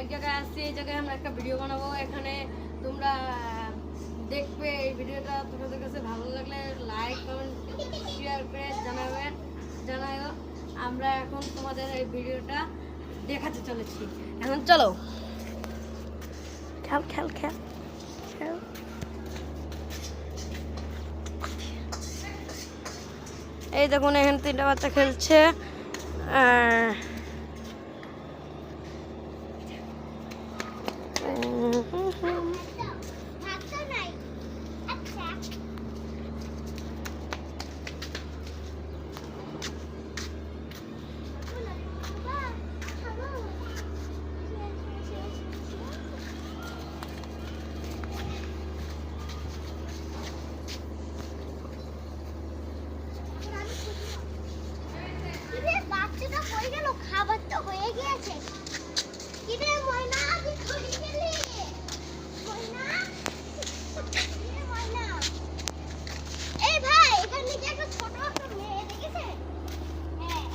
এক জায়গায় আসছি, এই জায়গায় আমরা একটা ভিডিও বানাবো। এখানে তোমরা দেখবে এই ভিডিওটা, তোমাদের কাছে ভালো লাগলে লাইক কমেন্ট শেয়ার করে জানাও। আমরা এখন তোমাদের এই ভিডিওটা দেখাতে চলেছি। এখন চলো খেল খেল খেল খেল। এই দেখুন এখানে 3টা বাচ্চা খেলছে। খাবার তো হয়ে গিয়েছে। কিরে ময়না, তুই কই গেলি? ময়না, কিরে ময়না? এই ভাই, এখানে কি একটা ছোট একটা মেয়ে দেখেছে? হ্যাঁ।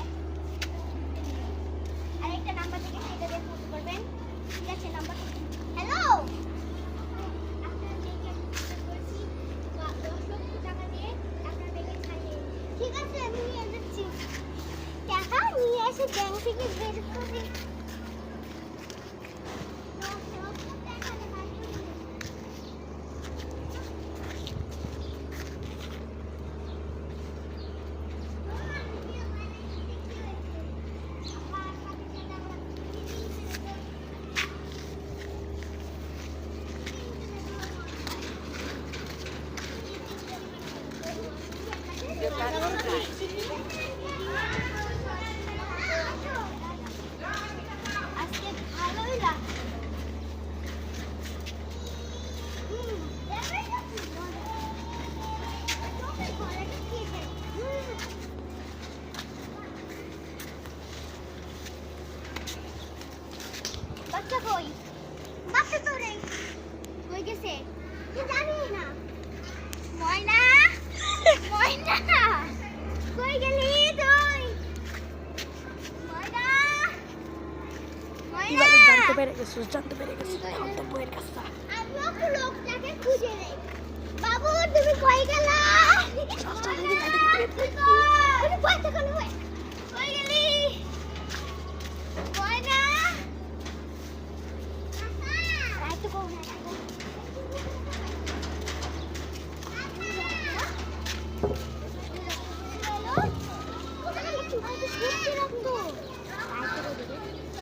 আরেকটা নাম্বার থেকে এটা দিয়ে ফোন করবেন। ঠিক আছে, নাম্বার। হ্যালো। আপনার যেটা বলছি 10 লক্ষ টাকা দিয়ে আপনার ব্যাগে খাইয়ে। ঠিক আছে, আমি নিয়ে যাচ্ছি। টাকা নিয়ে এসে ব্যাংক থেকে বের করে আজকে ভালোই লাগছে। বাচ্চা কই? বাচ্চা তো রে কই গেছে? তুই জানিস না? ময়না, ময়না, কই গেলি তুই? ময়না, ময়না, জানতে পেরে গেছিস তো বইয়ের কাছে। আমিও তো লোকটাকে খুঁজে নেই। বাবু তুমি কই গেলা?